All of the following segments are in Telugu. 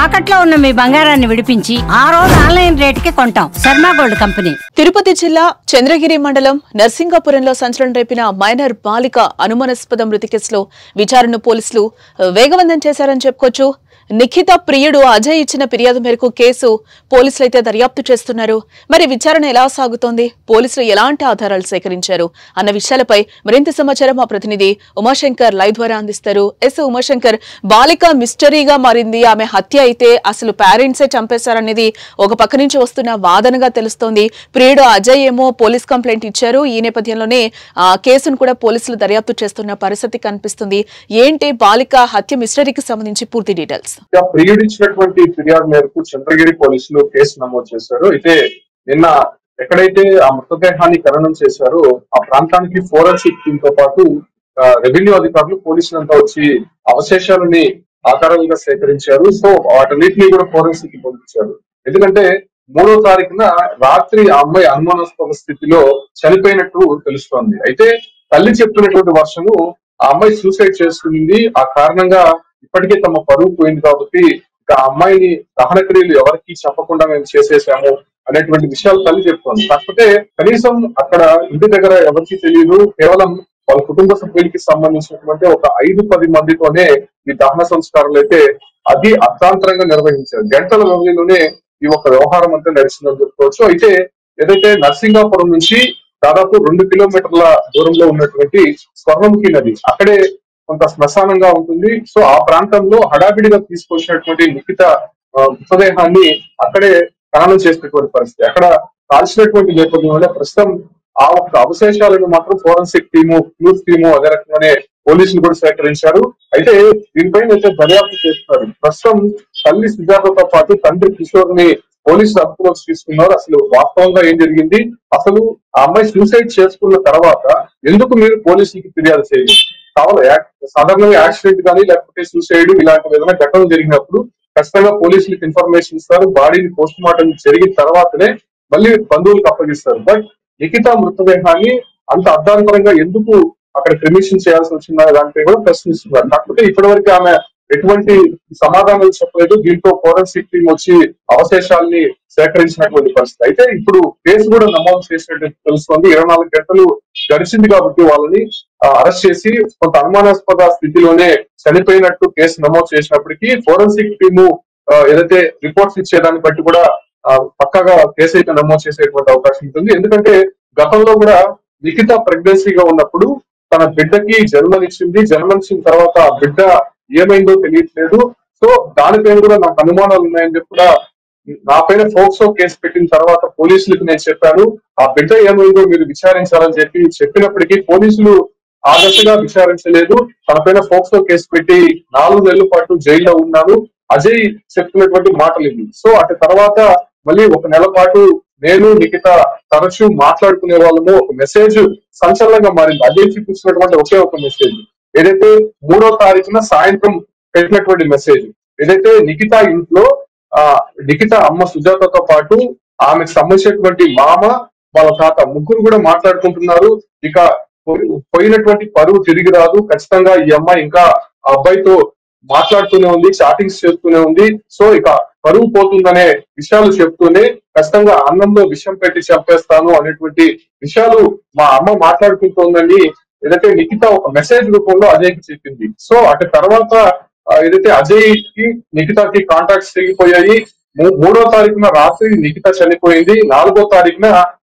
తాకట్లో ఉన్న మీ బంగారాన్ని విడిపించి ఆ రోజు ఆన్లైన్ రేటుకి కొంటాం. Sharma gold company. తిరుపతి జిల్లా చంద్రగిరి మండలం నర్సింగాపురంలో సంచలనం రేపిన మైనర్ బాలిక అనుమానాస్పద మృతి కేసులో విచారణను పోలీసులు వేగవంతం చేశారని చెప్పుకోవచ్చు. నిఖిత ప్రియుడు అజయ్ ఇచ్చిన ఫిర్యాదు మేరకు కేసు పోలీసులైతే దర్యాప్తు చేస్తున్నారు. మరి విచారణ ఎలా సాగుతోంది, పోలీసులు ఎలాంటి ఆధారాలు సేకరించారు అన్న విషయాలపై మరింత సమాచారం మా ప్రతినిధి ఉమాశంకర్ లైవ్ ద్వారా అందిస్తారు. ఉమాశంకర్, బాలిక మిస్టరీగా మారింది. ఆమె హత్య అయితే అసలు పేరెంట్సే చంపేశారనేది ఒక పక్క నుంచి వస్తున్న వాదనగా తెలుస్తోంది. ప్రియుడు అజయ్ ఏమో పోలీస్ కంప్లైంట్ ఇచ్చారు. ఈ నేపథ్యంలోనే కేసును కూడా పోలీసులు దర్యాప్తు చేస్తున్న పరిస్థితి కనిపిస్తుంది. ఏంటి బాలిక హత్య మిస్టరీకి సంబంధించి పూర్తి డీటెయిల్స్? ప్రియుడు ఇచ్చినటువంటి ఫిర్యాదు మేరకు చంద్రగిరి పోలీసులు కేసు నమోదు చేశారు. అయితే నిన్న ఎక్కడైతే ఆ మృతదేహాన్ని ఖననం చేశారో ఆ ప్రాంతానికి ఫోరెన్సిక్ టీమ్ తో పాటు రెవెన్యూ అధికారులు పోలీసులంతా వచ్చి అవశేషాలని ఆధారాలుగా సేకరించారు. సో వాటన్నిటిని కూడా ఫోరెన్సిక్ కి పంపించారు. ఎందుకంటే 3వ తారీఖున రాత్రి ఆ అమ్మాయి అనుమానాస్పద స్థితిలో చనిపోయినట్టు తెలుస్తోంది. అయితే తల్లి చెప్తున్నటువంటి వర్షను ఆ అమ్మాయి సూసైడ్ చేసుకుంది. ఆ కారణంగా ఇప్పటికే తమ పరువు పోయింది కాబట్టి ఇక ఆ అమ్మాయిని దహన క్రియలు ఎవరికి చెప్పకుండా మేము చేసేసాము అనేటువంటి విషయాలు తల్లి చెప్తోంది. కాకపోతే కనీసం అక్కడ ఇంటి దగ్గర ఎవరికి తెలియదు, కేవలం వాళ్ళ కుటుంబ సభ్యులకి సంబంధించినటువంటి ఒక 5-10 మందితోనే ఈ దహన సంస్కారాలు అయితే అది అర్థాంతరంగా నిర్వహించారు. గంటల వ్యవధిలోనే ఈ ఒక వ్యవహారం అంతా నడిచిందని చెప్పుకోవచ్చు. అయితే ఏదైతే నర్సింగాపురం నుంచి దాదాపు 2 కిలోమీటర్ల దూరంలో ఉన్నటువంటి స్వర్ణముఖి నది అక్కడే కొంత శ్మశానంగా ఉంటుంది. సో ఆ ప్రాంతంలో హడావిడిగా తీసుకొచ్చినటువంటి నిఖిత మృతదేహాన్ని అక్కడే ఖననం చేసినటువంటి పరిస్థితి. అక్కడ కాల్చినటువంటి నేపథ్యంలో ప్రస్తుతం ఆ ఒక్క అవశేషాలను మాత్రం ఫోరెన్సిక్ టీము, క్లూస్ టీము అదే రకంగానే పోలీసులు కూడా సేకరించారు. అయితే దీనిపైన అయితే దర్యాప్తు చేస్తున్నారు. ప్రస్తుతం తల్లి సుజాతతో పాటు తండ్రి కిషోర్ ని పోలీసులు అదుపులోకి తీసుకున్నారు. అసలు వాస్తవంగా ఏం జరిగింది, అసలు ఆ అమ్మాయి సూసైడ్ చేసుకున్న తర్వాత ఎందుకు మీరు పోలీసులకి ఫిర్యాదు చేయాలి? కావాలి సాధారణంగా యాక్సిడెంట్ కానీ లేకపోతే సూసైడ్ ఇలాంటి ఏదైనా ఘటనలు జరిగినప్పుడు ఖచ్చితంగా పోలీసులకు ఇన్ఫర్మేషన్ ఇస్తారు. బాడీని పోస్ట్ మార్టం జరిగిన తర్వాతనే మళ్ళీ బంధువులకు అప్పగిస్తారు. బట్ నిఖిత మృతదేహాన్ని అంత అర్ధాంతరంగా ఎందుకు అక్కడ క్రిమిషన్ చేయాల్సి వచ్చిందనే దానిపై కూడా ప్రశ్నిస్తున్నారు. కాకపోతే ఇప్పటివరకు ఆమె ఎటువంటి సమాధానాలు చెప్పలేదు. దీంతో ఫోరెన్సిక్ టీం వచ్చి అవశేషాలని సేకరించినటువంటి పరిస్థితి. అయితే ఇప్పుడు కేసు కూడా నమోదు చేసినట్టు తెలుస్తోంది. 24 గంటలు గడిచింది కాబట్టి వాళ్ళని అరెస్ట్ చేసి కొంత అనుమానాస్పద స్థితిలోనే చనిపోయినట్టు కేసు నమోదు చేసినప్పటికీ ఫోరెన్సిక్ టీము ఏదైతే రిపోర్ట్స్ ఇచ్చేదాన్ని బట్టి కూడా పక్కాగా కేసు అయితే నమోదు చేసేటువంటి అవకాశం ఉంటుంది. ఎందుకంటే గతంలో కూడా నిఖిత ప్రెగ్నెన్సీగా ఉన్నప్పుడు తన బిడ్డకి జన్మనిచ్చిన తర్వాత ఆ బిడ్డ ఏమైందో తెలియట్లేదు. సో దానిపైన కూడా నాకు అనుమానాలు ఉన్నాయని చెప్పి కూడా నా పైన ఫోక్సో కేసు పెట్టిన తర్వాత పోలీసులకు నేను చెప్పాను, ఆ బిడ్డ ఏమైందో మీరు విచారించాలని చెప్పినప్పటికీ పోలీసులు ఆ దశగా విచారించలేదు. తన పైన ఫోక్సో కేసు పెట్టి 4 నెలల పాటు జైల్లో ఉన్నాను. అజయ్ చెప్తున్నటువంటి మాటలు ఇవి. సో అటు తర్వాత మళ్ళీ 1 నెల పాటు నేను నిఖిత తరచూ మాట్లాడుకునే వాళ్ళము. ఒక మెసేజ్ సంచలనంగా మారింది. అజయ్ చూపించినటువంటి ఒకే ఒక మెసేజ్ ఏదైతే 3వ తారీఖున సాయంత్రం పెట్టినటువంటి మెసేజ్ ఏదైతే నిఖిత ఇంట్లో నిఖిత అమ్మ సుజాతతో పాటు ఆమెకు సంబంధించినటువంటి మామ, వాళ్ళ తాత ముగ్గురు కూడా మాట్లాడుకుంటున్నారు. ఇక పోయినటువంటి పరువు తిరిగి రాదు, ఖచ్చితంగా ఈ అమ్మాయి ఇంకా ఆ అబ్బాయితో మాట్లాడుతూనే ఉంది, చాటింగ్స్ చేస్తూనే ఉంది. సో ఇక పరువు పోతుందనే విషయాలు చెప్తూనే ఖచ్చితంగా అన్నంలో విషం పెట్టి చంపేస్తాను అనేటువంటి విషయాలు మా అమ్మ మాట్లాడుకుంటోందని ఏదైతే నిఖిత ఒక మెసేజ్ రూపంలో అజయ్ కి చెప్పింది. సో అటు తర్వాత ఏదైతే అజయ్ కి నిఖితకి కాంటాక్ట్స్ తెగిపోయాయి. 3వ తారీఖున రాత్రి నిఖిత చనిపోయింది. 4వ తారీఖున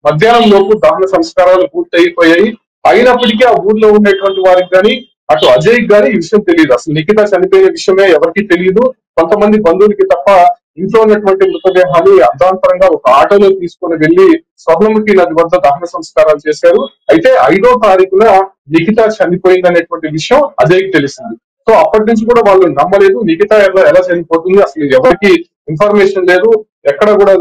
మధ్యాహ్నం లోపు దహన సంస్కారాలు పూర్తి అయిపోయాయి. అయినప్పటికీ ఆ ఊర్లో ఉండేటువంటి వారికి కానీ అటు అజయ్ గాని ఈ విషయం తెలియదు. అసలు నిఖిత చనిపోయిన విషయమే ఎవరికి తెలియదు. కొంతమంది బంధువులకి తప్ప ఇంట్లో ఉన్నటువంటి మృతదేహాన్ని అర్ధాంతరంగా ఒక ఆటోలో తీసుకుని వెళ్లి స్వర్ణముఖి నది వద్ద దహన సంస్కారాలు చేశారు. అయితే 5వ తారీఖున నిఖిత చనిపోయింది అనేటువంటి విషయం అజయ్కి తెలిసింది. సో అప్పటి నుంచి కూడా వాళ్ళు నమ్మలేదు. నిఖిత ఎలా చనిపోతుంది, అసలు ఎవరికి ఇన్ఫర్మేషన్ లేదు, ఎక్కడ కూడా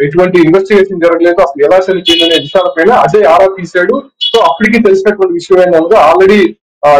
ఎటువంటి ఇన్వెస్టిగేషన్ జరగలేదు, అసలు ఎలా చనిపోయింది అనే విషయాలపైన అజయ్ ఆరా తీశాడు. సో అప్పటికి తెలిసినటువంటి విషయం ఏంటనగా ఆల్రెడీ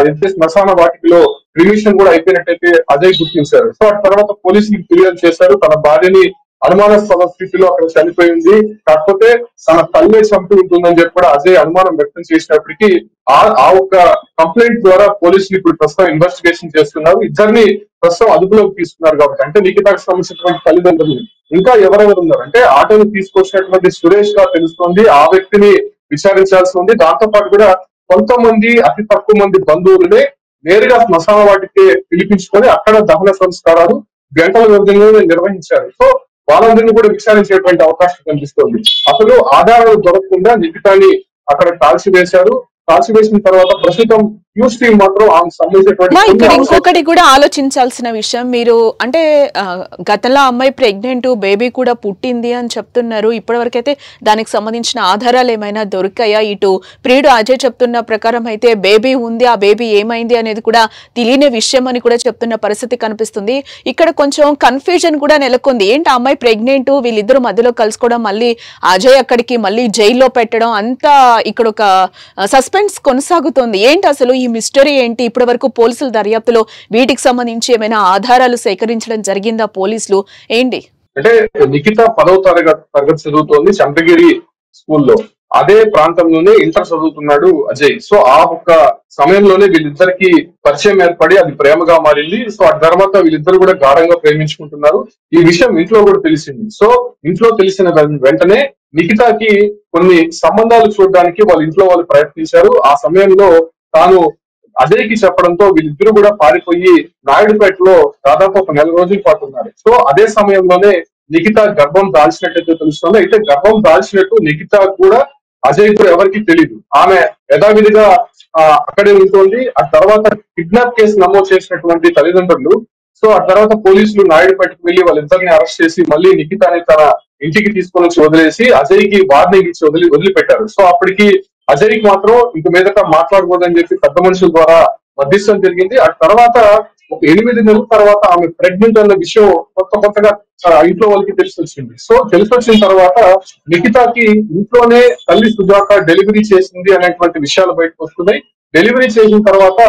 ఎంత శ్మశాన వాటికలో క్రిమిషన్ కూడా అయిపోయినట్టయితే అజయ్ గుర్తించారు. సో ఆ తర్వాత పోలీసులకు ఫిర్యాదు చేశారు. తన భార్యని అనుమానాస్పద స్థితిలో అక్కడ చనిపోయింది. కాకపోతే తన తల్లే చంపి ఉంటుందని చెప్పి కూడా అజయ్ అనుమానం వ్యక్తం చేసినప్పటికీ ఆ ఒక్క కంప్లైంట్ ద్వారా పోలీసులు ఇప్పుడు ప్రస్తుతం ఇన్వెస్టిగేషన్ చేస్తున్నారు. ఇద్దరిని ప్రస్తుతం అదుపులోకి తీసుకున్నారు. కాబట్టి అంటే నిఖితాకు సంబంధించినటువంటి తల్లిదండ్రులు ఇంకా ఎవరెవరు ఉన్నారు అంటే ఆటోను తీసుకొచ్చినటువంటి సురేష్ గా తెలుస్తోంది. ఆ వ్యక్తిని విచారించాల్సి ఉంది. దాంతో పాటు కూడా కొంతమంది అతి తక్కువ మంది బంధువులనే నేరుగా శ్మశాన వాటికి పిలిపించుకొని అక్కడ దహన సంస్కారాలు గంటల వ్యవధిలోనే నిర్వహించారు. సో వాళ్ళందరినీ కూడా విచారించేటువంటి అవకాశం కనిపిస్తోంది. అసలు ఆధారాలు దొరకకుండా నిఖితాన్ని అక్కడ కాల్చివేశారు. కాల్చివేసిన తర్వాత ప్రస్తుతం న్యూస్ టీం మాత్రం ఆమెకు సంబంధించినటువంటి ఇక్కడ ఇంకొకటి కూడా ఆలోచించాల్సిన విషయం, మీరు అంటే గతంలో అమ్మాయి ప్రెగ్నెంట్, బేబీ కూడా పుట్టింది అని చెప్తున్నారు. ఇప్పటివరకైతే దానికి సంబంధించిన ఆధారాలు ఏమైనా దొరికాయా? ఇటు ప్రియుడు అజయ్ చెప్తున్న ప్రకారం అయితే బేబీ ఉంది, ఆ బేబీ ఏమైంది అనేది కూడా తెలియని విషయం అని కూడా చెప్తున్న పరిస్థితి కనిపిస్తుంది. ఇక్కడ కొంచెం కన్ఫ్యూజన్ కూడా నెలకొంది. ఏంటి అమ్మాయి ప్రెగ్నెంట్, వీళ్ళిద్దరు మధ్యలో కలుసుకోవడం, మళ్ళీ అజయ్ అక్కడికి మళ్ళీ జైల్లో పెట్టడం, అంతా ఇక్కడ ఒక సస్పెన్స్ కొనసాగుతోంది. ఏంటి అసలు ఈ మిస్టరీ ఏంటి? ఇప్పటి వరకు పోలీసుల దర్యాప్తులో వీటికి సంబంధించి ఏమైనా ఆధారాలు సేకరించడం జరిగిందా పోలీసులు? ఏంటి అంటే నిఖిత 10వ తరగతి చదువుతోంది చంద్రగిరి స్కూల్లో. అదే ప్రాంతంలోనే ఇంటర్ చదువుతున్నాడు అజయ్. సో ఆ ఒక్క సమయంలోనే వీళ్ళిద్దరికి పరిచయం ఏర్పడి అది ప్రేమగా మారింది. సో ఆ తర్వాత వీళ్ళిద్దరు కూడా గాఢంగా ప్రేమించుకుంటున్నారు. ఈ విషయం ఇంట్లో కూడా తెలిసింది. సో ఇంట్లో తెలిసిన వెంటనే నిఖితాకి కొన్ని సంబంధాలు చూడడానికి వాళ్ళ ఇంట్లో వాళ్ళు ప్రయత్నించారు. ఆ సమయంలో తాను అజయ్కి చెప్పడంతో వీళ్ళిద్దరూ కూడా పారిపోయి నాయుడుపేటలో దాదాపు ఒక 1 నెల రోజుల పాటు ఉన్నారు. సో అదే సమయంలోనే నిఖిత గర్భం దాల్చినట్టయితే తెలుస్తుంది. అయితే గర్భం దాల్చినట్టు నిఖిత కూడా అజయ్ కూడా ఎవరికి తెలియదు. ఆమె యథావిధిగా అక్కడే ఉంటుంది. ఆ తర్వాత కిడ్నాప్ కేసు నమోదు చేసినటువంటి తల్లిదండ్రులు సో ఆ తర్వాత పోలీసులు నాయుడుపేటకు వెళ్లి వాళ్ళిద్దరిని అరెస్ట్ చేసి మళ్ళీ నిఖితాని తన ఇంటికి తీసుకొని వచ్చి వదిలేసి అజయ్ కి వార్నింగ్ ఇచ్చి వదిలిపెట్టారు. సో అప్పటికి అజయ్ కి మాత్రం ఇంక మీదట మాట్లాడకూడదని చెప్పి పెద్ద మనుషుల ద్వారా మధ్యస్థం జరిగింది. ఆ తర్వాత ఒక 8 నెలల తర్వాత ఆమె ప్రెగ్నెంట్ అన్న విషయం కొత్తగా ఇంట్లో వాళ్ళకి తెలిసి వచ్చింది. సో తెలిసి వచ్చిన తర్వాత నిఖితాకి ఇంట్లోనే తల్లి సుజాత డెలివరీ చేసింది అనేటువంటి విషయాలు బయటకు వస్తున్నాయి. డెలివరీ చేసిన తర్వాత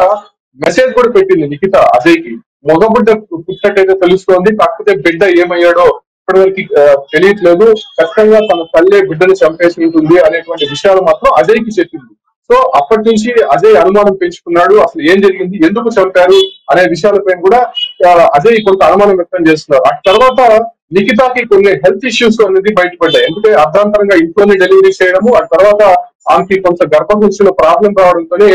మెసేజ్ కూడా పెట్టింది నిఖిత అజయ్ కి. మగబిడ్డ పుట్టినట్టయితే తెలుస్తోంది. కాకపోతే బిడ్డ ఏమయ్యాడో ఇప్పటివరకు తెలియట్లేదు. ఖచ్చితంగా తన తల్లి బిడ్డను చంపేసి ఉంటుంది అనేటువంటి విషయాలు మాత్రం అజయ్ కి చెప్పింది. సో అప్పటి నుంచి అజయ్ అనుమానం పెంచుకున్నాడు. అసలు ఏం జరిగింది, ఎందుకు చంపారు అనే విషయాలపై కూడా అజయ్ కొంత అనుమానం వ్యక్తం చేస్తున్నారు. ఆ తర్వాత నిఖితాకి కొన్ని హెల్త్ ఇష్యూస్ అనేది బయటపడ్డాయి. ఎందుకంటే అర్ధాంతరంగా ఇంట్లోనే డెలివరీ చేయడము, ఆ తర్వాత ఆమెకి కొంత గర్భసంచిలో ప్రాబ్లం రావడంతోనే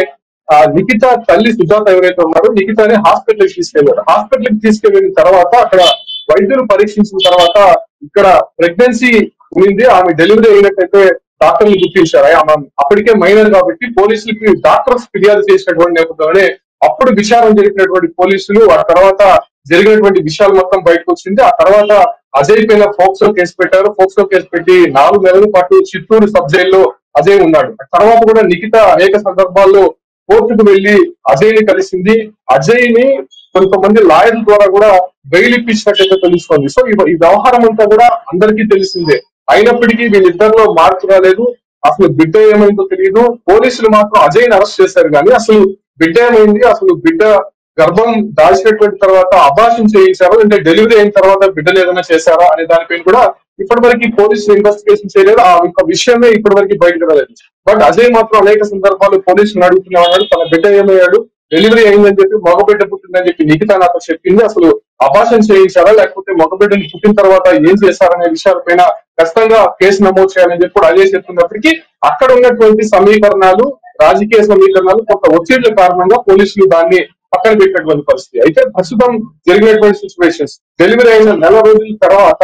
నిఖిత తల్లి సుజాత ఎవరైతే ఉన్నారో నిఖితాని హాస్పిటల్ కి తీసుకెళ్లారు. హాస్పిటల్ కి తీసుకెళ్లిన తర్వాత అక్కడ వైద్యులు పరీక్షించిన తర్వాత ఇక్కడ ప్రెగ్నెన్సీ ఉంది, ఆమె డెలివరీ అయినట్టయితే డాక్టర్లు గుర్తించారు. ఆమె అప్పటికే మైనర్ కాబట్టి పోలీసులకి డాక్టర్స్ ఫిర్యాదు చేసినటువంటి నేపథ్యంలోనే అప్పుడు విచారణ జరిపినటువంటి పోలీసులు ఆ తర్వాత జరిగినటువంటి విషయాలు మొత్తం బయటకు వచ్చింది. ఆ తర్వాత అజయ్ పైన ఫోక్సో కేసు పెట్టారు. ఫోక్సో కేసు పెట్టి 4 నెలల పాటు చిత్తూరు సబ్ జైల్లో అజయ్ ఉన్నాడు. తర్వాత కూడా నిఖిత అనేక సందర్భాల్లో కోర్టుకు వెళ్లి అజయ్ ని కలిసింది. అజయ్ ని కొంతమంది లాయర్ల ద్వారా కూడా బెయిల్ ఇప్పించినట్టయితే తెలుస్తోంది. సో ఈ వ్యవహారం అంతా కూడా అందరికీ తెలిసిందే. అయినప్పటికీ వీళ్ళిద్దరిలో మార్పు రాలేదు. అసలు బిడ్డ ఏమైందో తెలియదు. పోలీసులు మాత్రం అజయ్ ని అరెస్ట్ చేశారు కానీ అసలు బిడ్డ ఏమైంది, అసలు బిడ్డ గర్భం దాల్చినటువంటి తర్వాత అబార్షన్ చేయించారా అంటే డెలివరీ అయిన తర్వాత బిడ్డలు ఏదైనా చేశారా అనే దానిపైన కూడా ఇప్పటివరకు పోలీసులు ఇన్వెస్టిగేషన్ చేయలేదు. ఆ విషయమే ఇప్పటివరకు బయటకు రాలేదు. బట్ అజయ్ మాత్రం అనేక సందర్భాలు పోలీసులు అడుగుతూనే ఉన్నాడు, తన బిడ్డ ఏమయ్యాడు, డెలివరీ అయిందని చెప్పి మగబిడ్డ పుట్టిందని చెప్పి నిఖిత నాకు చెప్పింది. అసలు అబార్షన్ చేయించారా లేకపోతే మగబిడ్డని పుట్టిన తర్వాత ఏం చేశారనే విషయాలపైన ఖచ్చితంగా కేసు నమోదు చేయాలని చెప్పి కూడా అజయ్ చెప్తున్నప్పటికీ అక్కడ ఉన్నటువంటి సమీకరణాలు, రాజకీయ సమీకరణాలు, కొంత ఒత్తిళ్ల కారణంగా పోలీసులు దాన్ని పక్కన పెట్టినటువంటి పరిస్థితి. అయితే ప్రస్తుతం జరిగినటువంటి సిచ్యువేషన్స్ డెలివరీ అయిన 1 నెల రోజుల తర్వాత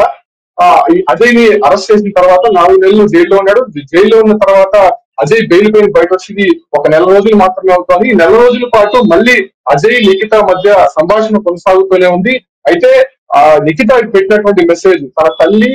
అజయ్ ని అరెస్ట్ చేసిన తర్వాత 4 నెలలు జైల్లో ఉన్నాడు. జైల్లో ఉన్న తర్వాత అజయ్ బెయిల్ పైన బయట వచ్చింది 1 నెల రోజులు మాత్రమే అవుతుంది. ఈ 1 నెల రోజుల పాటు మళ్ళీ అజయ్ నిఖిత మధ్య సంభాషణ కొనసాగుతూనే ఉంది. అయితే నిఖిత పెట్టినటువంటి మెసేజ్ తన తల్లి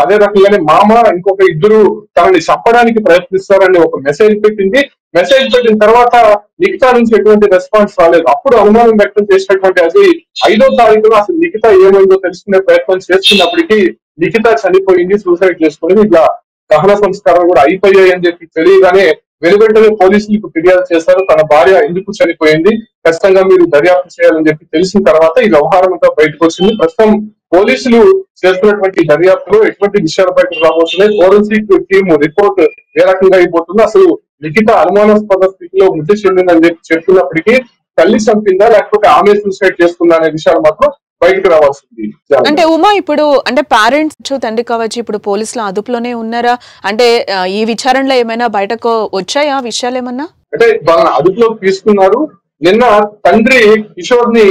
అదే రకంగానే మామ ఇంకొక ఇద్దరు తనని చంపడానికి ప్రయత్నిస్తారని ఒక మెసేజ్ పెట్టింది. మెసేజ్ పెట్టిన తర్వాత నిఖిత నుంచి ఎటువంటి రెస్పాన్స్ రాలేదు. అప్పుడు అనుమానం వ్యక్తం చేసినటువంటి అజయ్ 5వ తారీఖున అసలు నిఖిత ఏమైందో తెలుసుకునే ప్రయత్నం చేస్తున్నప్పటికీ నిఖిత చనిపోయింది, సూసైడ్ చేసుకుని ఇట్లా దహన సంస్కారాలు కూడా అయిపోయాయి అని చెప్పి తెలియగానే వెలువెంటనే పోలీసులకు ఫిర్యాదు చేశారు. తన భార్య ఎందుకు చనిపోయింది, ఖచ్చితంగా మీరు దర్యాప్తు చేయాలని చెప్పి తెలిసిన తర్వాత ఈ వ్యవహారం అంతా బయటకు వచ్చింది. ప్రస్తుతం పోలీసులు చేస్తున్నటువంటి దర్యాప్తులో ఎటువంటి విషయాలు బయటకు రాబోతున్నాయి, ఫోరెన్సిక్ టీమ్ రిపోర్ట్ ఏ రకంగా అయిపోతుందో, అసలు లిఖిత అనుమానాస్పద స్థితిలో మృతి చెందిందని చెప్తున్నప్పటికీ తల్లి చంపిందా లేకపోతే ఆమె సూసైడ్ చేసుకుందా అనే విషయాలు మాత్రం బయటకు రావాల్సింది. అంటే ఉమా, ఇప్పుడు అంటే పేరెంట్స్ తండ్రి కావచ్చు, ఇప్పుడు పోలీసుల అదుపులోనే ఉన్నారా? అంటే ఈ విచారణలో ఏమైనా బయటకు వచ్చాయా విషయాలు ఏమన్నా? అంటే వాళ్ళని అదుపులోకి తీసుకున్నారు. నిన్న తండ్రి కిషోర్ ని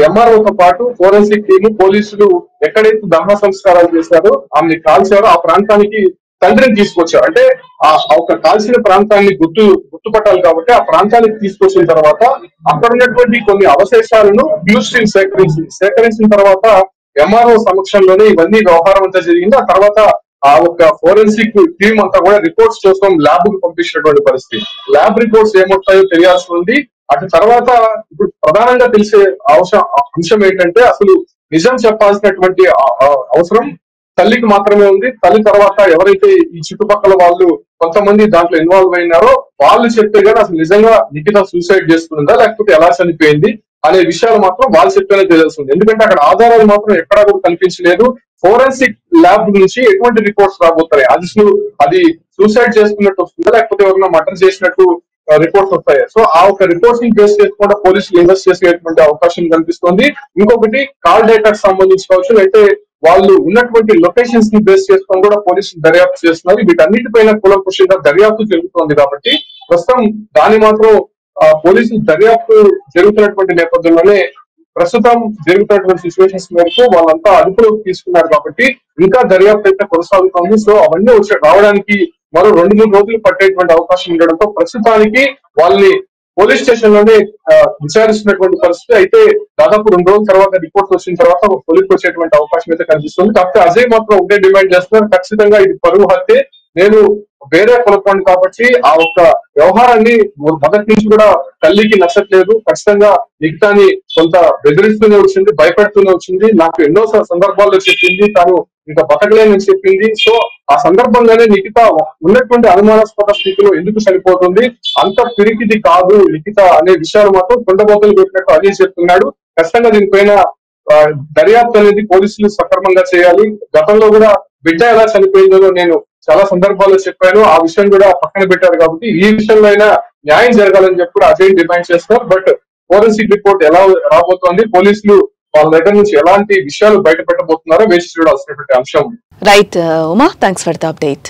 ఎంఆర్ఓతో పాటు ఫోరెన్సిక్ టీమ్ పోలీసులు ఎక్కడైతే దహన సంస్కారాలు చేశారో, ఆమెని కాల్చారో ఆ ప్రాంతానికి తండ్రిని తీసుకొచ్చారు. అంటే ఆ ఒక కాల్చిన ప్రాంతాన్ని గుర్తుపట్టాలి కాబట్టి ఆ ప్రాంతానికి తీసుకొచ్చిన తర్వాత అక్కడ ఉన్నటువంటి కొన్ని అవశేషాలను బ్లూస్ టీమ్ సేకరించిన తర్వాత ఎంఆర్ఓ సమక్షంలోనే ఇవన్నీ వ్యవహారం అంతా జరిగింది. ఆ తర్వాత ఆ ఒక ఫోరెన్సిక్ టీమ్ అంతా కూడా రిపోర్ట్స్ కోసం ల్యాబ్ కు పంపించినటువంటి పరిస్థితి. ల్యాబ్ రిపోర్ట్స్ ఏమొస్తాయో తెలియాల్సి ఉంది. అటు తర్వాత ఇప్పుడు ప్రధానంగా తెలిసే అంశం ఏంటంటే అసలు నిజం చెప్పాల్సినటువంటి అవసరం తల్లికి మాత్రమే ఉంది. తల్లి తర్వాత ఎవరైతే ఈ చుట్టుపక్కల వాళ్ళు కొంతమంది దాంట్లో ఇన్వాల్వ్ అయినారో వాళ్ళు చెప్తే గానీ అసలు నిజంగా లిఖిత సూసైడ్ చేసుకుందా లేకపోతే ఎలా చనిపోయింది అనే విషయాలు మాత్రం వాళ్ళు చెప్తేనే తెలియాల్సింది. ఎందుకంటే అక్కడ ఆధారాలు మాత్రం ఎక్కడా కూడా కనిపించలేదు. ఫోరెన్సిక్ ల్యాబ్ నుంచి ఎటువంటి రిపోర్ట్స్ రాబోతున్నాయి, అది సూసైడ్ చేసుకున్నట్టు వస్తుందా లేకపోతే ఎవరైనా మర్డర్ చేసినట్టు రిపోర్ట్స్ వస్తాయి. సో ఆ ఒక రిపోర్ట్స్ ని బేస్ చేసుకుంటే పోలీసులు ఇన్వెస్ట్ చేసేటువంటి అవకాశం కనిపిస్తుంది. ఇంకొకటి కాల్ డేటాకు సంబంధించి కావచ్చు, అయితే వాళ్ళు ఉన్నటువంటి లొకేషన్స్ ని బేస్ చేసుకొని కూడా పోలీసులు దర్యాప్తు చేస్తున్నారు. వీటన్నిటిపైన కూలంకుషంగా దర్యాప్తు జరుగుతోంది కాబట్టి ప్రస్తుతం దాని మాత్రం పోలీసులు దర్యాప్తు జరుగుతున్నటువంటి నేపథ్యంలోనే ప్రస్తుతం జరుగుతున్నటువంటి సిచ్యువేషన్స్ మేరకు వాళ్ళంతా అదుపులోకి తీసుకున్నారు కాబట్టి ఇంకా దర్యాప్తు అయితే కొనసాగుతోంది. సో అవన్నీ రావడానికి మరో 2-3 రోజులు పట్టేటువంటి అవకాశం ఉండడంతో ప్రస్తుతానికి వాళ్ళని పోలీస్ స్టేషన్ లోనే విచారిస్తున్నటువంటి పరిస్థితి. అయితే దాదాపు 2 రోజుల తర్వాత రిపోర్ట్స్ వచ్చిన తర్వాత పోలీసుకు వచ్చేటువంటి అవకాశం అయితే కనిపిస్తుంది. కాకపోతే అజయ్ మాత్రం ఒకటే డిమాండ్ చేస్తున్నారు, ఖచ్చితంగా ఇది పరువు హత్యే, నేను వేరే కులపాన్ని కాబట్టి ఆ ఒక్క వ్యవహారాన్ని మొదటి నుంచి కూడా తల్లికి నచ్చట్లేదు, ఖచ్చితంగా లిఖితాని కొంత బెదిరిస్తూనే వచ్చింది, భయపెడుతూనే వచ్చింది, నాకు ఎన్నో సందర్భాల్లో చెప్పింది, తాను ఇంకా బతకలేనని చెప్పింది. సో ఆ సందర్భంగానే లిఖిత ఉన్నటువంటి అనుమానాస్పద స్థితిలో ఎందుకు చనిపోతుంది, అంత పిరికిది కాదు లిఖిత అనే విషయాలు మాత్రం కొండబోతలు పెట్టినట్టు అజయ్ చెప్తున్నాడు. ఖచ్చితంగా దీనిపైన దర్యాప్తు అనేది పోలీసులు సక్రమంగా చేయాలి. గతంలో కూడా బిడ్డ ఎలా చనిపోయిందో నేను చాలా సందర్భాల్లో చెప్పాను, ఆ విషయం కూడా పక్కన పెట్టారు కాబట్టి ఈ విషయంలో అయినా న్యాయం జరగాలని చెప్పి కూడా అజయ్ డిమాండ్ చేస్తారు. బట్ ఫోరెన్సిక్ రిపోర్ట్ ఎలా రాబోతోంది, పోలీసులు వాళ్ళ దగ్గర నుంచి ఎలాంటి విషయాలు బయట పెట్టబోతున్నారో వేచి చూడాల్సినటువంటి అంశం. Right Uma, thanks for the update.